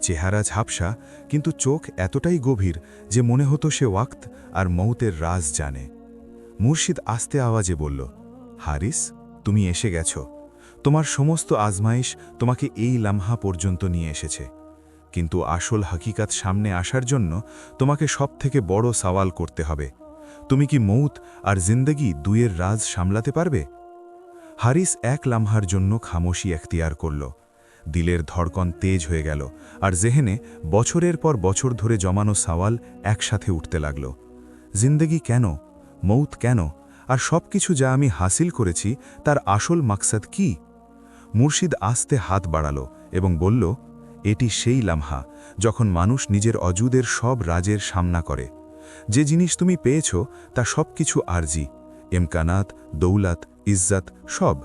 চেহারা ঝাপসা, কিন্তু চোখ এতটাই গভীর যে মনে হতো সে ওয়াক্ত আর মৌতের রাজ জানে। মুর্শিদ আস্তে আওয়াজে বলল, হারিস, তুমি এসে গেছ। তোমার সমস্ত আজমাইশ তোমাকে এই লামহা পর্যন্ত নিয়ে এসেছে, কিন্তু আসল হাকিকাত সামনে আসার জন্য তোমাকে সবথেকে বড় সওয়াল করতে হবে। তুমি কি মৌত আর জিন্দগি দুইয়ের রাজ সামলাতে পারবে? হারিস এক লামহার জন্য খামোশি এখতিয়ার করল। দিলের ধড়কন তেজ হয়ে গেল, আর জেহেনে বছরের পর বছর ধরে জমানো সওয়াল একসাথে উঠতে লাগল। জিন্দগি কেন? মৌত কেন? আর সব কিছু যা আমি হাসিল করেছি তার আসল মাকসাদ কি? মুর্শিদ আস্তে হাত বাড়াল এবং বলল, এটি সেই লামহা যখন মানুষ নিজের অজুদের সব রাজের সামনা করে। যে জিনিস তুমি পেয়েছ তা সব কিছু আরজি, এমকানাত, দৌলত, ইজ্জত, সব।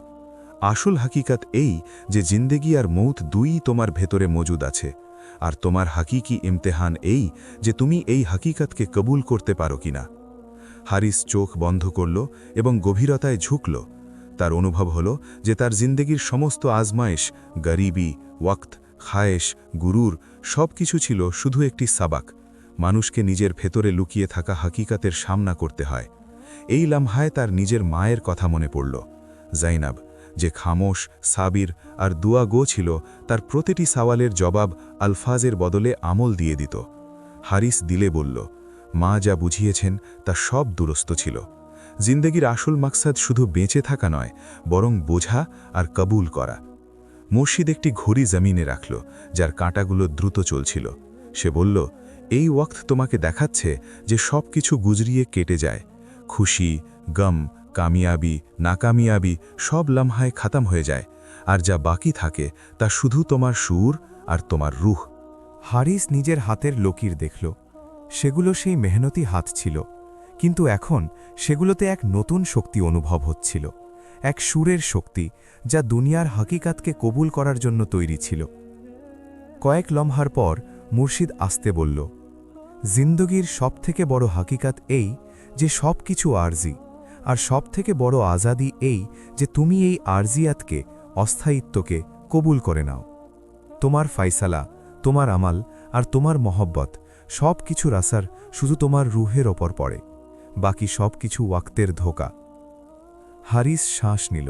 আসল হাকিকাত এই যে জিন্দেগি আর মৌত দুই তোমার ভেতরে মজুদ আছে, আর তোমার হাকিকি ইমতেহান এই যে তুমি এই হাকিকাতকে কবুল করতে পারো কিনা। হারিস চোখ বন্ধ করল এবং গভীরতায় ঝুঁকল। তার অনুভব হল যে তার জিন্দেগির সমস্ত আজমায়েশ, গরিবি, ওয়াক্ত, খায়েশ, গুরুর সব কিছু ছিল শুধু একটি সাবাক। মানুষকে নিজের ভেতরে লুকিয়ে থাকা হাকিকাতের সামনা করতে হয়। এই লামহায় তার নিজের মায়ের কথা মনে পড়ল, জাইনাব, যে খামোশ, সাবির আর দুয়া গো ছিল, তার প্রতিটি সওয়ালের জবাব আলফাজের বদলে আমল দিয়ে দিত। হারিস দিলে বলল, মা যা বুঝিয়েছেন তা সব দুরস্ত ছিল। জিন্দেগির আসল মাকসাদ শুধু বেঁচে থাকা নয়, বরং বোঝা আর কবুল করা। মুর্শিদ একটি ঘড়ি জমিনে রাখল, যার কাঁটাগুলো দ্রুত চলছিল। সে বলল, এই ওয়াক্ত তোমাকে দেখাচ্ছে যে সব কিছু গুজরিয়ে কেটে যায়। খুশি, গম, কামিয়াবি, নাকামিয়াবি সব লামহায় খাতাম হয়ে যায়, আর যা বাকি থাকে তা শুধু তোমার সুর আর তোমার রুহ। হারিস নিজের হাতের লকির দেখল। সেগুলো সেই মেহনতি হাত ছিল, কিন্তু এখন সেগুলোতে এক নতুন শক্তি অনুভব হচ্ছিল, এক সুরের শক্তি যা দুনিয়ার হাকিকাতকে কবুল করার জন্য তৈরি ছিল। কয়েক লম্হার পর মুর্শিদ আসতে বলল, জিন্দগির সবথেকে বড় হাকিকাত এই যে সব কিছু আরজি, আর সবথেকে বড় আজাদি এই যে তুমি এই আরজিয়াতকে, অস্থায়িত্বকে কবুল করে নাও। তোমার ফাইসালা, তোমার আমাল আর তোমার মহব্বত সব কিছুর আসার শুধু তোমার রুহের ওপর পড়ে, বাকি সব কিছু ওয়াক্তের ধোকা। হারিস শ্বাস নিল,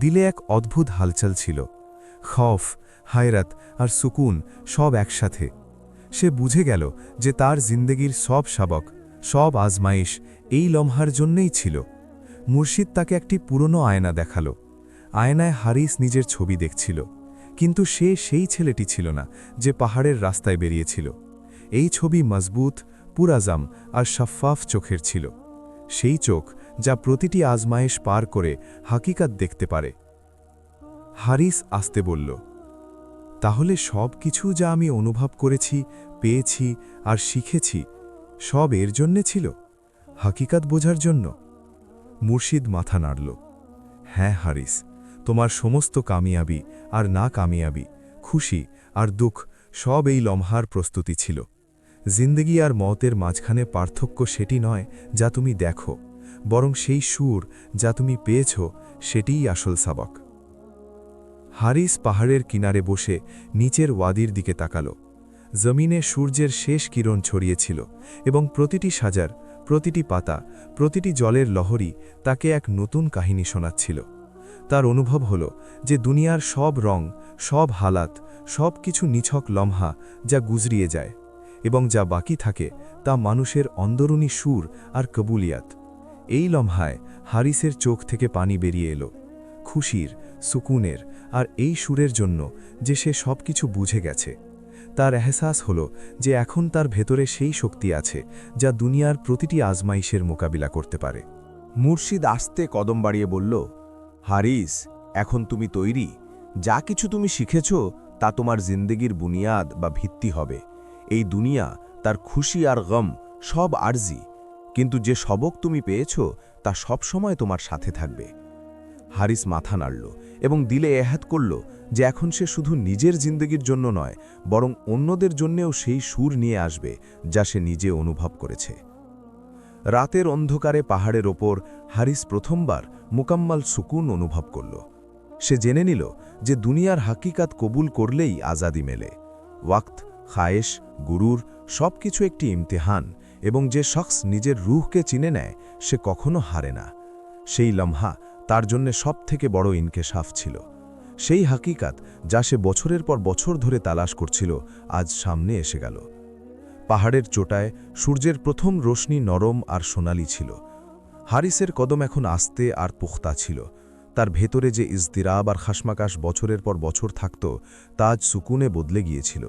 দিলে এক অদ্ভুত হালচাল ছিল, খৌফ, হায়রাত আর সুকুন সব একসাথে। সে বুঝে গেল যে তার জিন্দেগির সব সাবক, সব আজমাইশ এই লম্হার জন্যই ছিল। মুর্শিদ তাকে একটি পুরনো আয়না দেখালো। আয়নায় হারিস নিজের ছবি দেখছিল, কিন্তু সে সেই ছেলেটি ছিল না যে পাহাড়ের রাস্তায় বেরিয়েছিল। এই ছবি মজবুত, পুরাজাম আর শফাফ চোখের ছিল, সেই চোখ যা প্রতিটি আজমায়েশ পার করে হাকিকাত দেখতে পারে। হারিস আসতে বলল, তাহলে সব কিছু যা আমি অনুভব করেছি, পেয়েছি আর শিখেছি, সব এর জন্যে ছিল, হাকিকাত বোঝার জন্য? মুর্শিদ মাথা নাড়ল। হ্যাঁ হারিস, তোমার সমস্ত কামিয়াবি আর না কামিয়াবি, খুশি আর দুঃখ সব এই লম্হার প্রস্তুতি ছিল। জিন্দেগি আর মতের মাঝখানে পার্থক্য সেটি নয় যা তুমি দেখো, বরং সেই সুর যা তুমি পেয়েছ সেটিই আসল সাবক। হারিস পাহাড়ের কিনারে বসে নিচের ওয়াদির দিকে তাকাল। জমিনে সূর্যের শেষ কিরণ ছড়িয়েছিল এবং প্রতিটি সাজার, প্রতিটি পাতা, প্রতিটি জলের লহরী তাকে এক নতুন কাহিনী শোনাচ্ছিল। তার অনুভব হল যে দুনিয়ার সব রং, সব হালাত, সব কিছু নিছক লম্হা যা গুজরিয়ে যায়, এবং যা বাকি থাকে তা মানুষের অন্দরুনি সুর আর কবুলিয়াত। এই লম্হায় হারিসের চোখ থেকে পানি বেরিয়ে এলো, খুশির, সুকুনের আর এই সুরের জন্য যে সে সব কিছু বুঝে গেছে। তার এহসাস হল যে এখন তার ভেতরে সেই শক্তি আছে যা দুনিয়ার প্রতিটি আজমাইশের মোকাবিলা করতে পারে। মুর্শিদ আস্তে কদম বাড়িয়ে বলল, হারিস, এখন তুমি তৈরি? যা কিছু তুমি শিখেছ তা তোমার জিন্দেগির বুনিয়াদ বা ভিত্তি হবে। এই দুনিয়া, তার খুশি আর গম সব আরজি, কিন্তু যে সবক তুমি পেয়েছ তা সব সময় তোমার সাথে থাকবে। হারিস মাথা নাড়ল এবং দিলে এহাত করল যে এখন সে শুধু নিজের জিন্দেগির জন্য নয়, বরং অন্যদের জন্যেও সেই সুর নিয়ে আসবে যা সে নিজে অনুভব করেছে। রাতের অন্ধকারে পাহাড়ের ওপর হারিস প্রথমবার মুকাম্মাল সুকুন অনুভব করল। সে জেনে নিল যে দুনিয়ার হাকিকাত কবুল করলেই আজাদি মেলে। ওয়াক্ত, খায়েশ, গুরুর সব কিছু একটি ইমতিহান, এবং যে শখস নিজের রুহকে চিনে নেয় সে কখনো হারে না। সেই লম্হা তার জন্যে সবথেকে বড় ইনকেশাফ ছিল। সেই হাকিকাত যা সে বছরের পর বছর ধরে তালাশ করছিল আজ সামনে এসে গেল। পাহাড়ের চোটায় সূর্যের প্রথম রোশনি নরম আর সোনালি ছিল। হারিসের কদম এখন আস্তে আর পুখতা ছিল। তার ভেতরে যে ইজদিরাব আর খাসমাকাশ বছরের পর বছর থাকত তা আজ সুকুনে বদলে গিয়েছিল।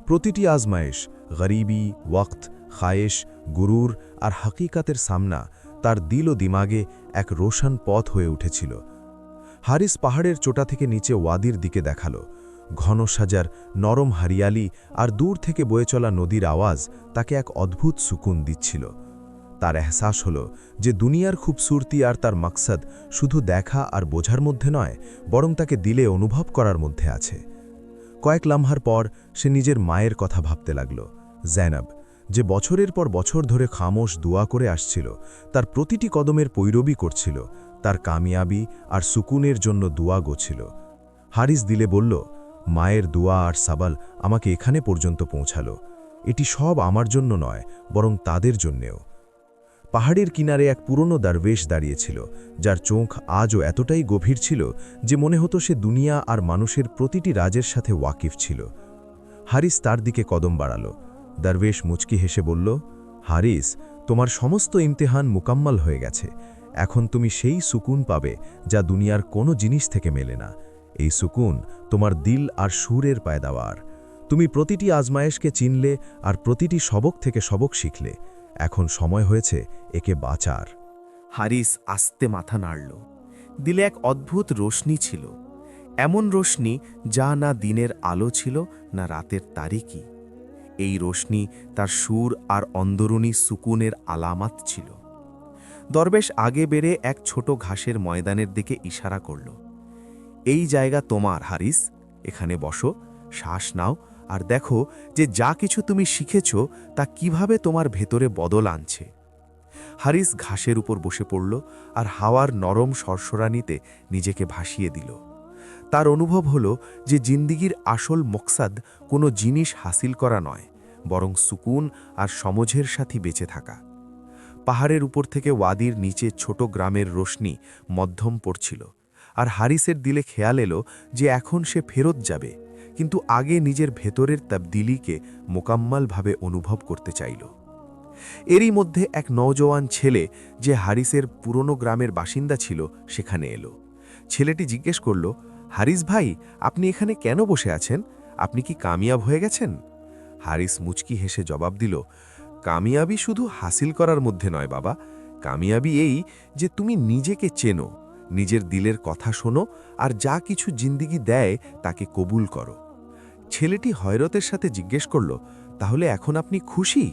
প্রতিটি আজমায়েশ, গরিবি, ওয়াক্ত, খায়েশ, গুরুর আর হাকিকাতের সামনা তার দিল ও দিমাগে এক রোশন পথ হয়ে উঠেছিল। হারিস পাহাড়ের চোটা থেকে নিচে ওয়াদির দিকে দেখালো। ঘন সাজার নরম হারিয়ালি আর দূর থেকে বয়ে চলা নদীর আওয়াজ তাকে এক অদ্ভুত সুকুন দিচ্ছিল। তার এহসাস হল যে দুনিয়ার খুবসূরতি আর তার মাকসাদ শুধু দেখা আর বোঝার মধ্যে নয়, বরং তাকে দিলে অনুভব করার মধ্যে আছে। কয়েক লামহার পর সে নিজের মায়ের কথা ভাবতে লাগল। জৈনব, যে বছরের পর বছর ধরে খামোশ দোয়া করে আসছিল, তার প্রতিটি কদমের পৈরবী করছিল, তার কামিয়াবি আর সুকুনের জন্য দোয়া গোছিল। হারিস দিলে বলল, মায়ের দোয়া আর সাবাল আমাকে এখানে পর্যন্ত পৌঁছালো। এটি সব আমার জন্য নয়, বরং তাদের জন্যেও। পাহাড়ের কিনারে এক পুরনো দারবেশ দাঁড়িয়েছিল, যার চোখ আজও এতটাই গভীর ছিল যে মনে হতো সে দুনিয়া আর মানুষের প্রতিটি রাজের সাথে ওয়াকিফ ছিল। হারিস তার দিকে কদম বাড়াল। দারবেশ মুচকি হেসে বলল, হারিস, তোমার সমস্ত ইমতিহান মুকাম্মাল হয়ে গেছে। এখন তুমি সেই সুকুন পাবে যা দুনিয়ার কোনো জিনিস থেকে মেলে না। এই সুকুন তোমার দিল আর সুরের পায়দাওয়ার। তুমি প্রতিটি আজমায়েশকে চিনলে আর প্রতিটি সবক থেকে সবক শিখলে। এখন সময় হয়েছে একে বাঁচার। হারিস আস্তে মাথা নাড়ল। দিলে এক অদ্ভুত রোশনি ছিল, এমন রোশনি যা না দিনের আলো ছিল না রাতের তারিকি। এই রোশনি তার সুর আর অন্দরুনি সুকুনের আলামাত ছিল। দরবেশ আগে বেড়ে এক ছোট ঘাসের ময়দানের দিকে ইশারা করল। এই জায়গা তোমার, হারিস। এখানে বসো, শ্বাস নাও আর দেখো যে যা কিছু তুমি শিখেছ তা কিভাবে তোমার ভেতরে বদল আনছে। হারিস ঘাসের উপর বসে পড়ল আর হাওয়ার নরম সরসরানিতে নিজেকে ভাসিয়ে দিল। তার অনুভব হল যে জিন্দিগির আসল মকসাদ কোনো জিনিস হাসিল করা নয়, বরং সুকুন আর সমঝের সাথে বেঁচে থাকা। পাহাড়ের উপর থেকে ওয়াদির নিচে ছোট গ্রামের রোশনি মধ্যম পড়ছিল, আর হারিসের দিলে খেয়াল এলো যে এখন সে ফেরত যাবে, কিন্তু আগে নিজের ভেতরের তাবদিলিকে মোকাম্মালভাবে অনুভব করতে চাইল। এরই মধ্যে এক নওজোয়ান ছেলে, যে হারিসের পুরনো গ্রামের বাসিন্দা ছিল, সেখানে এলো। ছেলেটি জিজ্ঞেস করল, হারিস ভাই, আপনি এখানে কেন বসে আছেন? আপনি কি কামিয়াব হয়ে গেছেন? হারিস মুচকি হেসে জবাব দিল, কামিয়াবি শুধু হাসিল করার মধ্যে নয় বাবা। কামিয়াবি এই যে তুমি নিজেকে চেনো, নিজের দিলের কথা শোনো আর যা কিছু জিন্দিগি দেয় তাকে কবুল করো। ছেলেটি হয়রতের সাথে জিজ্ঞেস করল, তাহলে এখন আপনি খুশি?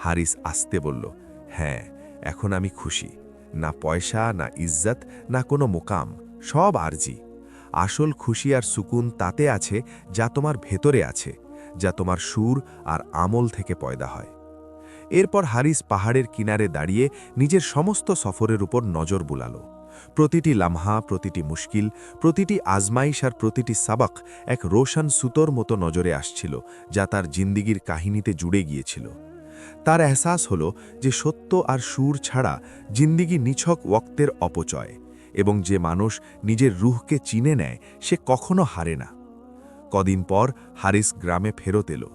হারিস আস্তে বলল, হ্যাঁ, এখন আমি খুশি। না পয়সা, না ইজ্জত, না কোনো মোকাম, সব আরজি। আসল খুশি আর সুকুন তাতে আছে যা তোমার ভেতরে আছে, যা তোমার সুর আর আমল থেকে পয়দা হয়। এরপর হারিস পাহাড়ের কিনারে দাঁড়িয়ে নিজের সমস্ত সফরের উপর নজর বুলালো। প্রতিটি লামহা, প্রতিটি মুশকিল, প্রতিটি আজমাইশ আর প্রতিটি সাবাক এক রোশন সুতোর মতো নজরে আসছিল, যা তার জিন্দিগির কাহিনীতে জুড়ে গিয়েছিল। তার এহসাস হল যে সত্য আর সুর ছাড়া জিন্দিগি নিছক ওয়াক্তের অপচয়, এবং যে মানুষ নিজের রুহকে চিনে নেয় সে কখনো হারে না। কদিন পর হারিস গ্রামে ফেরত এলো।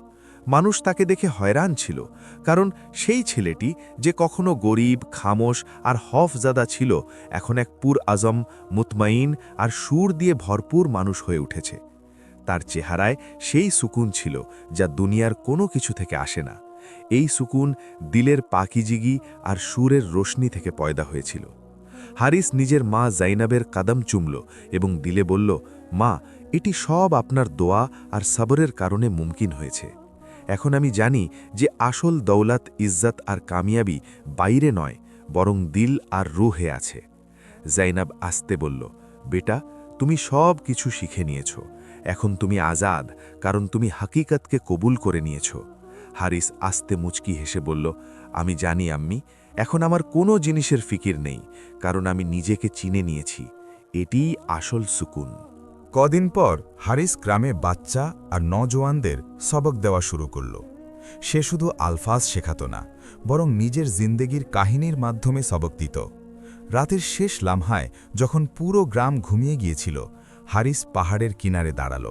মানুষ তাকে দেখে হয়রান ছিল, কারণ সেই ছেলেটি যে কখনো গরিব, খামোশ আর হফজাদা ছিল, এখন এক পুর আজম, মুতমাইন আর সুর দিয়ে ভরপুর মানুষ হয়ে উঠেছে। তার চেহারায় সেই সুকুন ছিল যা দুনিয়ার কোনো কিছু থেকে আসে না। এই সুকুন দিলের পাকিজিগি আর সুরের রোশনি থেকে পয়দা হয়েছিল। হারিস নিজের মা জাইনাবের কাদম চুমল এবং দিলে বলল, মা, এটি সব আপনার দোয়া আর সবরের কারণে মুমকিন হয়েছে। এখন আমি জানি যে আসল দৌলত, ইজ্জত আর কামিয়াবি বাইরে নয়, বরং দিল আর রুহে আছে। জাইনাব আস্তে বলল, বেটা, তুমি সব কিছু শিখে নিয়েছ। এখন তুমি আজাদ, কারণ তুমি হাকিকতকে কবুল করে নিয়েছ। হারিস আস্তে মুচকি হেসে বলল, আমি জানি আম্মি, এখন আমার কোনো জিনিসের ফিকির নেই, কারণ আমি নিজেকে চিনে নিয়েছি। এটিই আসল সুকুন। কদিন পর হারিস গ্রামে বাচ্চা আর নজওয়ানদের সবক দেওয়া শুরু করল। সে শুধু আলফাজ শেখাত না, বরং নিজের জিন্দেগির কাহিনীর মাধ্যমে সবক দিত। রাতের শেষ লামহায় যখন পুরো গ্রাম ঘুমিয়ে গিয়েছিল, হারিস পাহাড়ের কিনারে দাঁড়াল,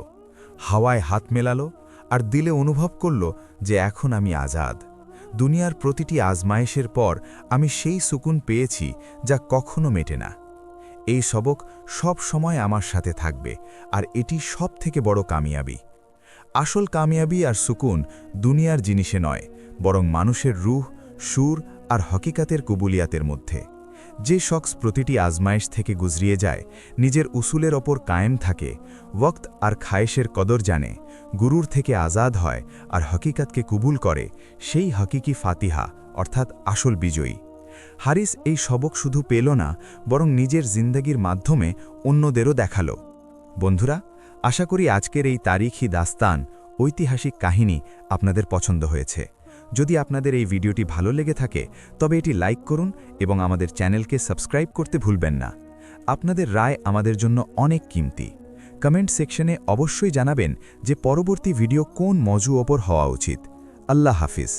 হাওয়ায় হাত মেলালো আর দিলে অনুভব করল যে এখন আমি আজাদ। দুনিয়ার প্রতিটি আজমায়েশের পর আমি সেই সুকুন পেয়েছি যা কখনো মেটে না। এই সবক সব সময় আমার সাথে থাকবে, আর এটি সবথেকে বড় কামিয়াবি। আসল কামিয়াবি আর সুকুন দুনিয়ার জিনিসে নয়, বরং মানুষের রূহ, সুর আর হকিকাতের কবুলিয়াতের মধ্যে। যে শখস প্রতিটি আজমায়েশ থেকে গুজরিয়ে যায়, নিজের উসুলের ওপর কায়েম থাকে, ওয়াক্ত আর খায়েশের কদর জানে, গুরুর থেকে আজাদ হয় আর হকিকাতকে কবুল করে, সেই হকিকি ফাতিহা অর্থাৎ আসল বিজয়ী। হারিস এই সবক শুধু পেল না, বরং নিজের জিন্দেগির মাধ্যমে অন্যদেরও দেখালো। বন্ধুরা, আশা করি আজকের এই তারিখি দাস্তান, ঐতিহাসিক কাহিনী আপনাদের পছন্দ হয়েছে। যদি আপনাদের এই ভিডিওটি ভালো লেগে থাকে, তবে এটি লাইক করুন এবং আমাদের চ্যানেলকে সাবস্ক্রাইব করতে ভুলবেন না। আপনাদের রায় আমাদের জন্য অনেক কিমতি। কমেন্ট সেকশনে অবশ্যই জানাবেন যে পরবর্তী ভিডিও কোন মজু ওপর হওয়া উচিত। আল্লাহ হাফিজ।